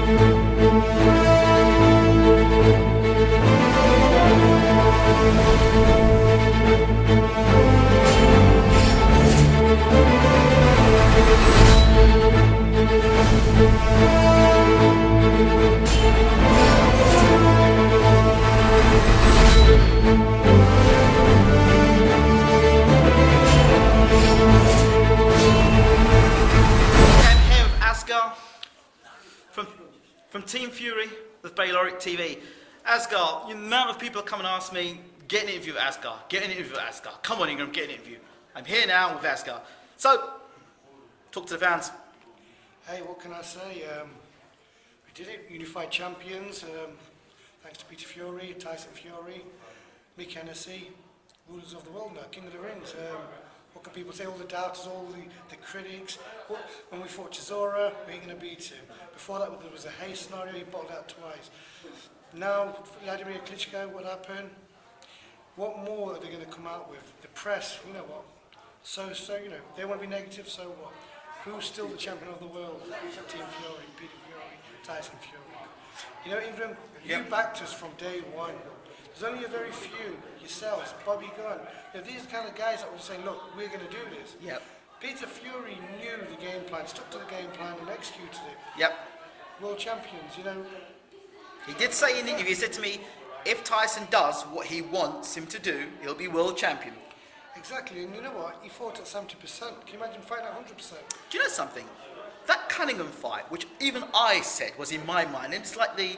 Asgar from Team Fury with Bayloric TV. Asgar, the amount of people come and ask me, get an interview with Asgar, get an interview with Asgar. Come on, Ingram, get an interview. I'm here now with Asgar. So, talk to the fans. Hey, what can I say? We did it, unified champions. Thanks to Peter Fury, Tyson Fury, Mick Hennessy, rulers of the world now, King of the Rings. What can people say? All the doubters, all the critics. When we fought Chisora, we ain't going to beat him. Before that, there was a Hay scenario, he bottled out twice. Now, Vladimir Klitschko, what happened? What more are they going to come out with? The press, you know what? So, you know, they want to be negative, so what? Who's still the champion of the world? Team Fury, Peter Fury, Tyson Fury. You know, Ingram, you backed us from day one. There's only a very few, yourselves, Bobby Gunn. You know, these are the kind of guys that were saying, look, we're going to do this. Yep. Peter Fury knew the game plan, stuck to the game plan and executed it. Yep. World champions, you know. He did say in the interview, he said to me, if Tyson does what he wants him to do, he'll be world champion. Exactly, and you know what? He fought at 70%. Can you imagine fighting at 100%? Do you know something? That Cunningham fight, which even I said was in my mind, and it's like the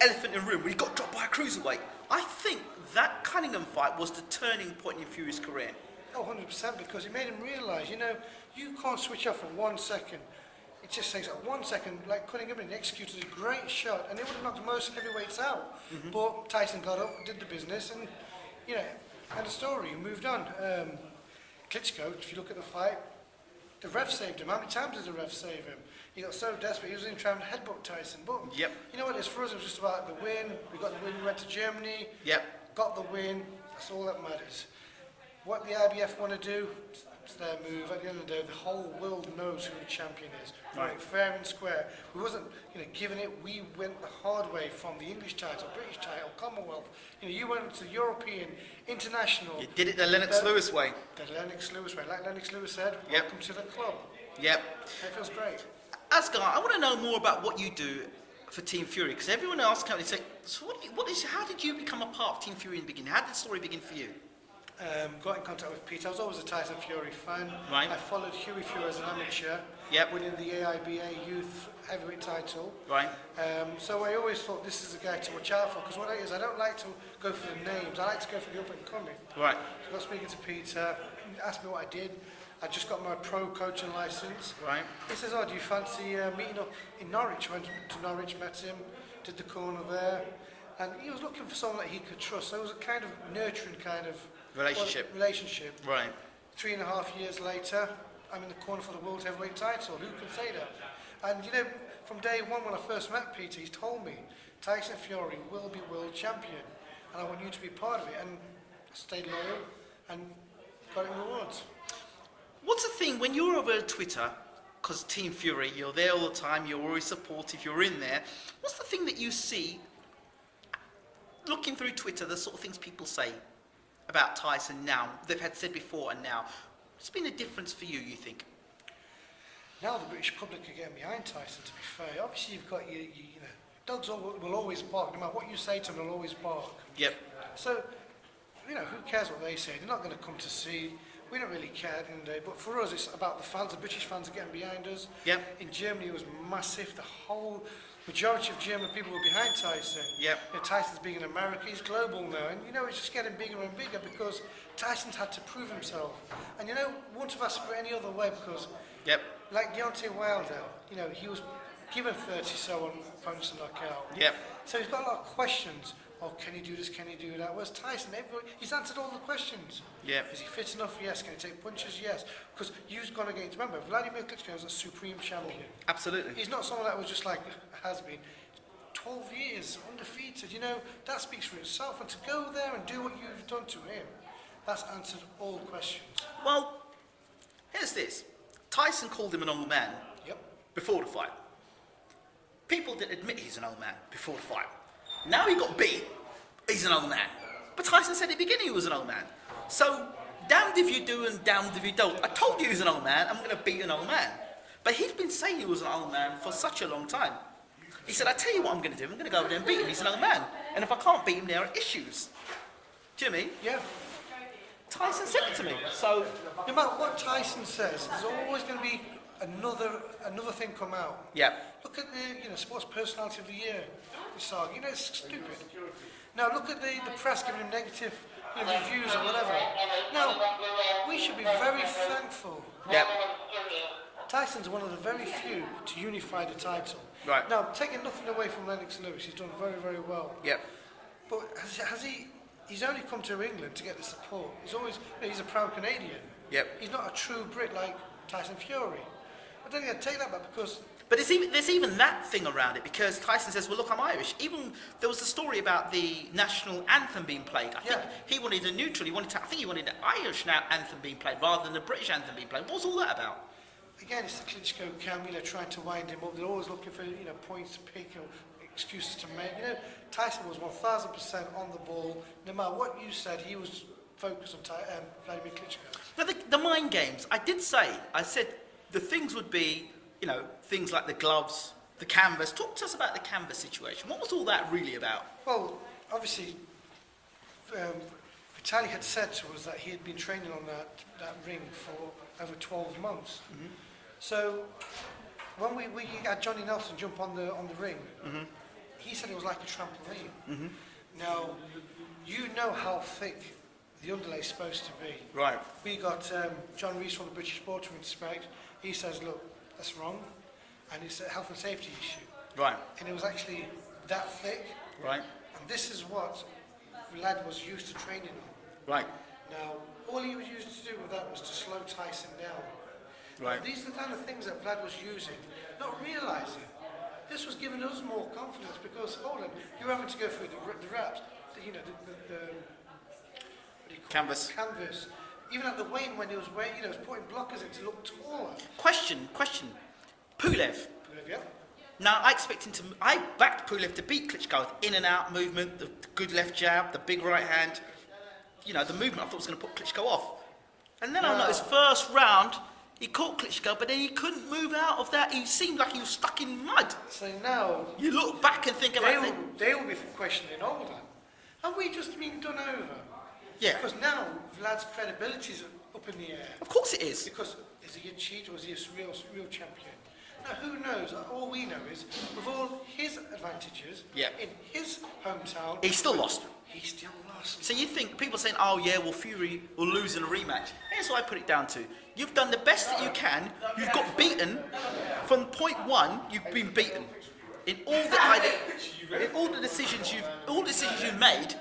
elephant in the room where he got dropped by a cruiserweight. I think that Cunningham fight was the turning point in Fury's career. Oh, 100%, because it made him realise, you know, you can't switch off for 1 second. It just takes like 1 second, like Cunningham, and he executed a great shot, and it would have knocked most heavyweights out. But Tyson got up, did the business, and, you know, had a story, moved on. Klitschko, if you look at the fight, the ref saved him. How many times did the ref save him? He got so desperate, he was in trying to headbutt Tyson. But you know what, it's for us, it was just about the win. We got the win, we went to Germany, got the win, that's all that matters. What the IBF want to do, it's their move. At the end of the day, the whole world knows who the champion is. Right, fair and square. We wasn't, you know, giving it. We went the hard way from the English title, British title, Commonwealth. You know, you went to European, international. You did it the Lennox Lewis way. The Lennox Lewis way. Like Lennox Lewis said, welcome to the club. Yep. It feels great. Asgar, I want to know more about what you do for Team Fury, because everyone else can say, so how did you become a part of Team Fury in the beginning? How did the story begin for you? Got in contact with Pete. I was always a Tyson Fury fan. Right. I followed Huey Fury as an amateur, winning the AIBA Youth Heavyweight title. Right. So I always thought this is a guy to watch out for, because what it is, I don't like to go for the names. I like to go for the up and coming. Right. So I got speaking to Peter, he asked me what I did. I just got my pro coaching license. Right. He says, oh, do you fancy meeting up in Norwich? Went to Norwich, met him, did the corner there. And he was looking for someone that he could trust. So it was a kind of nurturing kind of relationship. Right. 3.5 years later, I'm in the corner for the World Heavyweight title. Who can say that? And you know, from day one when I first met Peter, he's told me, Tyson Fury will be world champion. And I want you to be part of it. And I stayed loyal and got it in rewards. What's the thing when you're over Twitter, because Team Fury, you're there all the time, you're always supportive, you're in there. What's the thing that you see, looking through Twitter, the sort of things people say about Tyson now, they've had said before and now? What's been the difference for you, you think? Now the British public are getting behind Tyson, to be fair. Obviously you've got, you know, dogs will always bark. No matter what you say to them, they'll always bark. Yep. So, you know, who cares what they say? They're not going to come to see. We don't really care at the end of the day, but for us it's about the fans. The British fans are getting behind us. Yep. In Germany it was massive. The whole majority of German people were behind Tyson. Yep. You know, Tyson's big in America, he's global now, and you know it's just getting bigger and bigger because Tyson's had to prove himself. And you know, wouldn't have asked for any other way because like Deontay Wilder, you know, he was given 30 so on opponents to knock out. Yep. So he's got a lot of questions. Oh, can he do this? Can he do that? Whereas Tyson, he's answered all the questions. Yeah. Is he fit enough? Yes. Can he take punches? Yes. Because you've gone against, remember, Vladimir Klitschko is a supreme champion. Absolutely. He's not someone that was just like, has been. 12 years, undefeated, you know, that speaks for itself. And to go there and do what you've done to him, that's answered all questions. Well, here's this. Tyson called him an old man before the fight. people didn't admit he's an old man before the fight. Now he got beat, he's an old man. But Tyson said at the beginning he was an old man. So, damned if you do and damned if you don't. I told you he was an old man, I'm going to beat an old man. But he's been saying he was an old man for such a long time. He said, I tell you what I'm going to do, I'm going to go over there and beat him, he's an old man. And if I can't beat him, there are issues. Do you know what I mean? Yeah. Tyson said it to me, so... No matter what Tyson says, there's always going to be another thing come out. Yeah. Look at the sports personality of the year, Saga. It's stupid. Now look at the press giving him negative reviews or whatever. Now we should be very thankful. Yeah. Tyson's one of the very few to unify the title. Right. Now taking nothing away from Lennox Lewis, he's done very, very well. Yeah. But has he? He's only come to England to get the support. He's always, he's a proud Canadian. Yep. He's not a true Brit like Tyson Fury. But then again, take that back because... But there's even that thing around it, because Tyson says, well, look, I'm Irish. Even there was a story about the national anthem being played. I think he wanted a neutral. I think he wanted the Irish anthem being played rather than the British anthem being played. What was all that about? Again, it's the Klitschko camp, trying to wind him up. They're always looking for, points to pick or excuses to make. Tyson was 1,000% on the ball. No matter what you said, he was focused on Vladimir Klitschko. Now, the mind games, I said the things would be, things like the gloves, the canvas. Talk to us about the canvas situation. What was all that really about? Well, obviously, Vitaly had said to us that he had been training on that ring for over 12 months. Mm-hmm. So when we had Johnny Nelson jump on the ring, mm-hmm. he said it was like a trampoline. Mm-hmm. Now, you know how thick the underlay is supposed to be. Right. We got John Rees from the British Sportsman Inspect. He says, look, that's wrong, and it's a health and safety issue. Right. And it was actually that thick. Right. And this is what Vlad was used to training on. Right. Now, all he was used to do with that was to slow Tyson down. Right. Now, these are the kind of things that Vlad was using, not realising. This was giving us more confidence because, hold on, you're having to go through the reps, what do you call Canvas. it? Canvas. Even at the weigh-in when he was weighing, he was putting blockers in to look taller. Question. Pulev. Yeah. Now, I backed Pulev to beat Klitschko with in and out movement, the good left jab, the big right hand. The movement I thought was going to put Klitschko off. And then I noticed first round, he caught Klitschko, but then he couldn't move out of that. He seemed like he was stuck in mud. So now... You look back and think about it. They will be questioning all that. Have we just been done over? Yeah. Because now Vlad's credibility is up in the air. Of course it is. Because is he a cheat or is he a real champion? Now who knows? All we know is with all his advantages in his hometown, he still lost. He still lost. So you think people saying, "Oh yeah, well Fury will lose in a rematch." Here's what I put it down to: you've done the best that you can. You've got beaten from point one. You've been beaten in all the decisions you've made.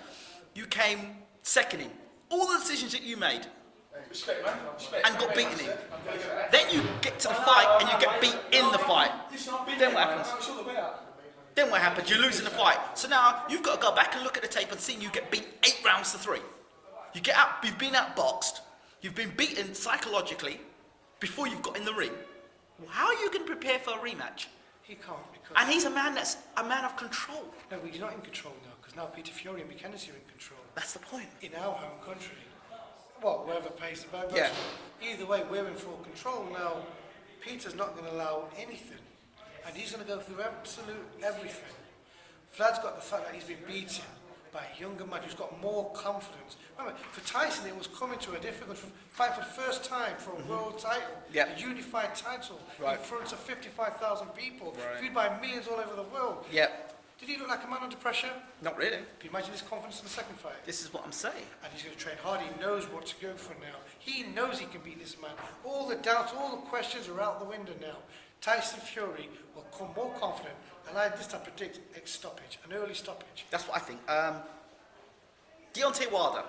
You came second in all the decisions that you made. And got beaten in. Then you get to the fight and you get beat in the fight. Then what happens? You lose in the fight. So now you've got to go back and look at the tape and see you get beat 8 rounds to 3. You've been outboxed. You've been beaten psychologically before you've got in the ring. Well, how are you going to prepare for a rematch? He can't because... And he's a man that's a man of control. No, he's not in control now because now Peter Fury and Mick Hennessy are in control. That's the point. In our home country. Well, whoever pays the boat. Yeah. Either way, we're in full control now. Peter's not going to allow anything, and he's going to go through absolute everything. Vlad's got the fact that he's been beaten by a younger man who's got more confidence. Remember, for Tyson, it was coming to a difficult fight for the first time for a world title, a unified title in front of 55,000 people, viewed by millions all over the world. Did he look like a man under pressure? Not really. Can you imagine his confidence in the second fight? This is what I'm saying. And he's going to train hard. He knows what to go for now. He knows he can beat this man. All the doubts, all the questions are out the window now. Tyson Fury will come more confident, and I this time predict an early stoppage. That's what I think. Deontay Wilder.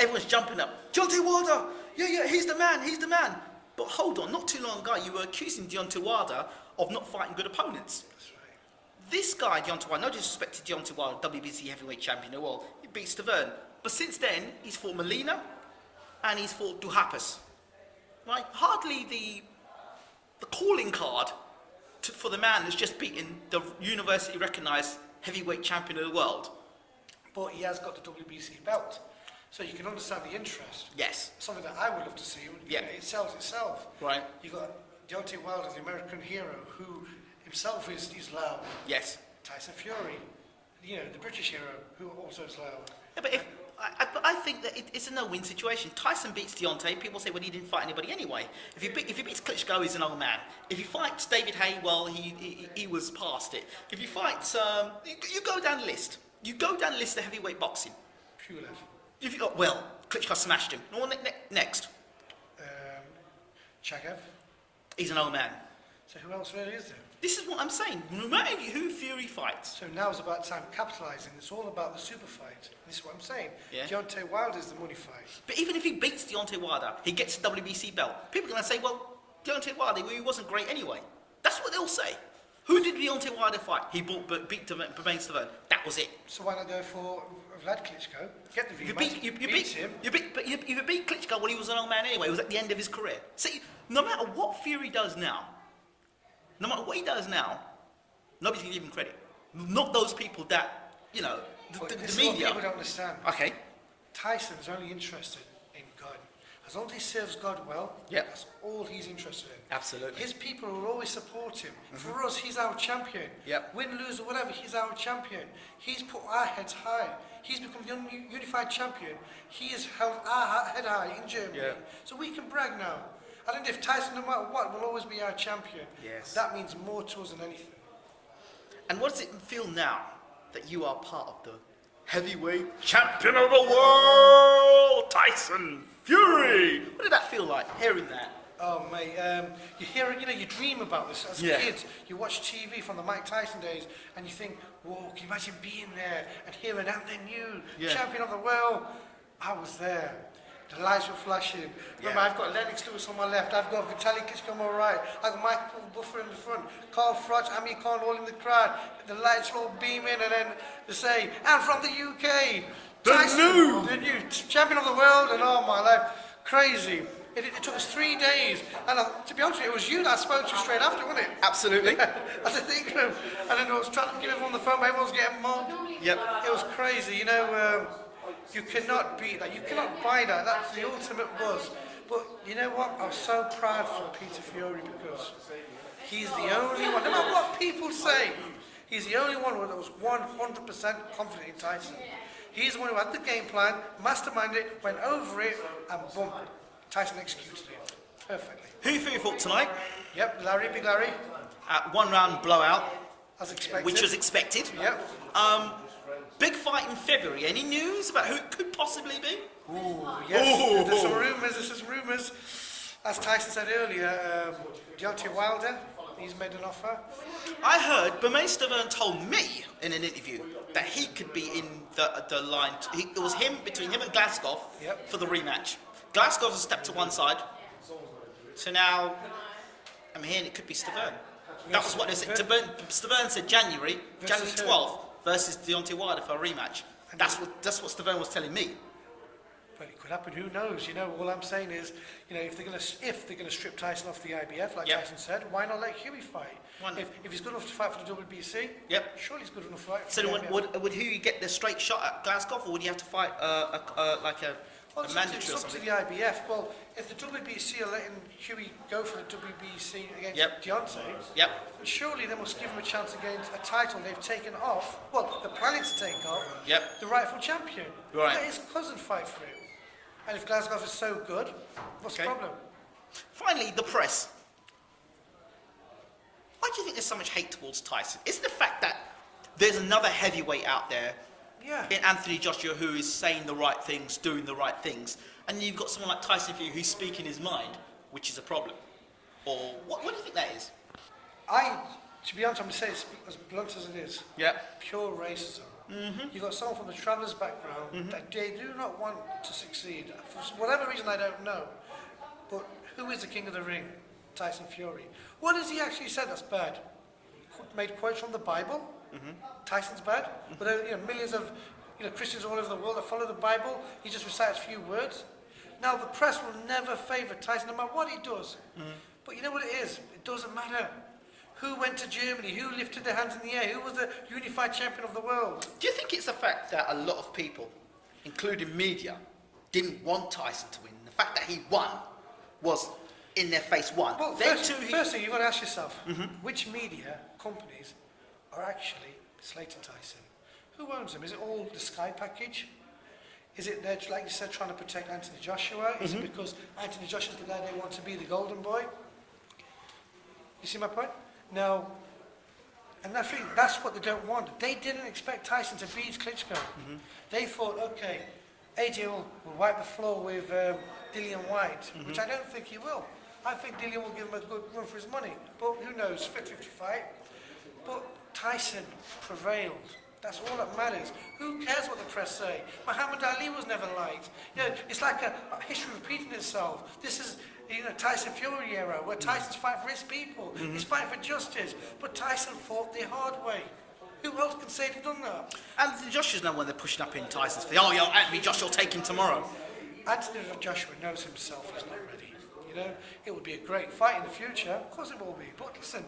Everyone's jumping up. Deontay Wilder! Yeah, he's the man. But hold on, not too long ago, you were accusing Deontay Wilder of not fighting good opponents. That's right. This guy, Deontay Wilder, no disrespect to Deontay Wilder, WBC heavyweight champion of the world, he beat Stavern. But since then, he's fought Molina and he's fought Duhaupas. Right? Hardly the calling card for the man that's just beaten the university recognised heavyweight champion of the world. But he has got the WBC belt. So you can understand the interest. Yes. Something that I would love to see. Yeah. It sells itself. Right. You've got Deontay Wilder, the American hero, who himself is loud. Yes. Tyson Fury, the British hero, who also is loud. Yeah, but I think that it's a no-win situation. Tyson beats Deontay. People say, well, he didn't fight anybody anyway. If he beats Klitschko, he's an old man. If he fights David Haye, well, he was past it. If he fights, you go down the list. You go down the list of heavyweight boxing. Pulev. Klitschko smashed him. Next. Chagav. He's an old man. So who else really is there? This is what I'm saying. No matter who Fury fights. So now it's about time capitalising. It's all about the super fight. This is what I'm saying. Yeah. Deontay Wilder is the money fight. But even if he beats Deontay Wilder, he gets the WBC belt. People are going to say, well, Deontay Wilder, he wasn't great anyway. That's what they'll say. Who did Deontay Wilder fight? He beat Bermane Stiverne. That was it. So why not go for Vlad Klitschko? Get the rematch. You beat him. But if you beat Klitschko when he was an old man anyway, it was at the end of his career. See, no matter what Fury does now, no matter what he does now, nobody's going to give him credit. Not those people that, the This media. is what people don't understand. Okay. Tyson's only interested in God. As long as he serves God well, Yep. that's all he's interested in. Absolutely. His people will always support him. For us, he's our champion. Yep. Win, lose, or whatever, he's our champion. He's put our heads high. He's become the unified champion. He has held our head high in Germany. Yeah. So we can brag now. I think if Tyson, no matter what, will always be our champion. Yes. That means more to us than anything. And what does it feel now that you are part of the heavyweight champion of the world, Tyson Fury? What did that feel like, hearing that? Oh, mate, you hear it, you dream about this as Yeah. kids. You watch TV from the Mike Tyson days and you think, whoa, can you imagine being there and hearing, and then you, Yeah. champion of the world? I was there. The lights were flashing. Remember, Yeah. I've got Lennox Lewis on my left, I've got Vitaly Klitschko on my right, I've got Michael Buffer in the front, Carl Froch, Amir Khan all in the crowd. The lights were all beaming, and then they say, and from the UK, the new champion of the world, and oh my life, crazy. It took us 3 days, and to be honest with you, it was you that I spoke to straight after, wasn't it? Absolutely. I said, think of him, and then I was trying to give everyone the phone, but everyone was getting mugged. Yep. It was crazy, you cannot beat that, you cannot buy that, that's the ultimate buzz. But you know what, I was so proud for Peter Fury because he's the only one, no matter what people say, he's the only one that was 100% confident in Tyson. He's the one who had the game plan, masterminded it, went over it, and boom, Tyson executed it perfectly. Who you fought tonight? Yep, Big Larry, One round blowout, as expected. which was expected. Yep. Big fight in February. Any news about who it could possibly be? Ooh, yes, Ooh. there's some rumours. As Tyson said earlier, Deontay Wilder, he's made an offer. I heard Bermane Stiverne told me in an interview that he could be in the line. It was between him and Glasgow Yep. for the rematch. Glasgow has stepped to one side. So now I'm hearing it could be Stiverne. That was what they said. Stiverne said January Versus who? 12th versus Deontay Wilder for a rematch. That's what Stiverne was telling me. But it could happen, who knows? All I'm saying is, if they're gonna strip Tyson off the IBF, like Yep. Tyson said, why not let Huey fight? Why not? If he's good enough to fight for the WBC, Yep. surely he's good enough to fight for So the then IBF. would Huey get the straight shot at Glasgow, or would he have to fight Well, a it's mandatory or up to something? the IBF. Well, if the WBC are letting Huey go for the WBC against Yep. Deontay, Yep. surely they must give him a chance against a title they've taken off. Well, they're planning to take off. Yep. The rightful champion. Right. Let his cousin fight for him. And if Glasgow is so good, what's Okay. the problem? Finally, the press. Why do you think there's so much hate towards Tyson? Is it the fact that there's another heavyweight out there Yeah. in Anthony Joshua who is saying the right things, doing the right things, and you've got someone like Tyson Fury who's speaking his mind, which is a problem? Or what do you think that is? To be honest, I'm going to say it as blunt as it is. Yeah. Pure racism. You've got someone from the traveller's background that they do not want to succeed. For whatever reason, I don't know. But who is the king of the ring? Tyson Fury. What has he actually said that's bad? Made quotes from the Bible? Tyson's bad? But there are millions of Christians all over the world that follow the Bible. He just recites a few words. Now, the press will never favour Tyson no matter what he does. But you know what it is? It doesn't matter. Who went to Germany? Who lifted their hands in the air? Who was the unified champion of the world? Do you think it's the fact that a lot of people, including media, didn't want Tyson to win? The fact that he won was in their face one. Well, first thing you've got to ask yourself, which media companies are actually slating Tyson? Who owns them? Is it all the Sky package? Is it they're, like you said, trying to protect Anthony Joshua? Is it because Anthony Joshua's the guy they want to be, the golden boy? You see my point? No. And I think that's what they don't want. They didn't expect Tyson to beat Klitschko. They thought, okay, AJ will wipe the floor with Dillian White, which I don't think he will. I think Dillian will give him a good run for his money. But who knows, 50-50 fight. But Tyson prevailed. That's all that matters. Who cares what the press say? Muhammad Ali was never liked. You know, it's like a history repeating itself. This is, you know, Tyson Fury era, where Tyson's fighting for his people. He's fighting for justice. But Tyson fought the hard way. Who else can say they've done that? Anthony Joshua's no one they're pushing up in Tyson's face. Oh, yeah, Anthony Joshua will take him tomorrow. Anthony Joshua knows himself he's not ready. You know, it would be a great fight in the future. Of course it will be. But listen,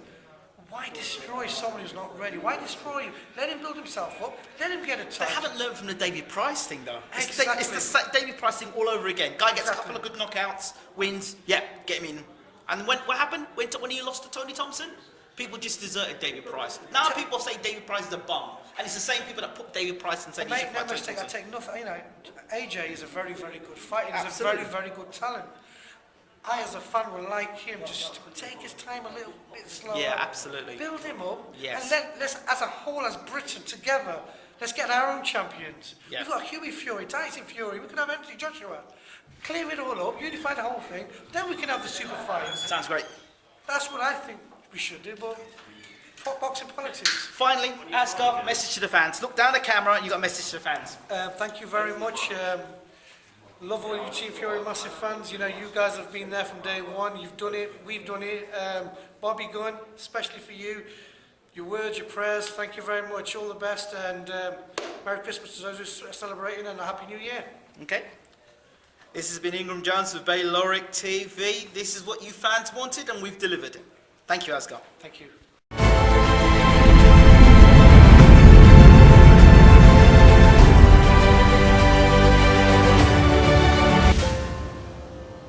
why destroy someone who's not ready? Why destroy him? Let him build himself up. Let him get a title. They haven't learned from the David Price thing, though. Exactly. It's the David Price thing all over again. Guy gets a couple of good knockouts, wins, yeah, get him in. And what happened when he lost to Tony Thompson? People just deserted David Price. Now people say David Price is a bum. And it's the same people that put David Price and say he should Make no fight Tony mistake, I Thompson. take nothing. You know, AJ is a very, very good fighter. He's Absolutely. a very, very good talent. I, as a fan, would like him just to take his time a little bit slower. Yeah, absolutely. Build him up. Yes. And let's, as a whole, as Britain, together, let's get our own champions. Yeah. We've got Hughie Fury, Tyson Fury. We can have Anthony Joshua. Clear it all up, unify the whole thing. Then we can have the super fights. Sounds great. That's what I think we should do, but boxing politics. Finally, Asgar, message to the fans. Look down the camera and you got a message to the fans. Thank you very much. Love all you Team Fury massive fans. You know, you guys have been there from day one. You've done it. We've done it. Bobby Gunn, especially for you. Your words, your prayers. Thank you very much. All the best. And Merry Christmas to those who are celebrating and a Happy New Year. Okay. This has been Ingram Jones with Bayloric TV. This is what you fans wanted and we've delivered. Thank you, Asgar. Thank you.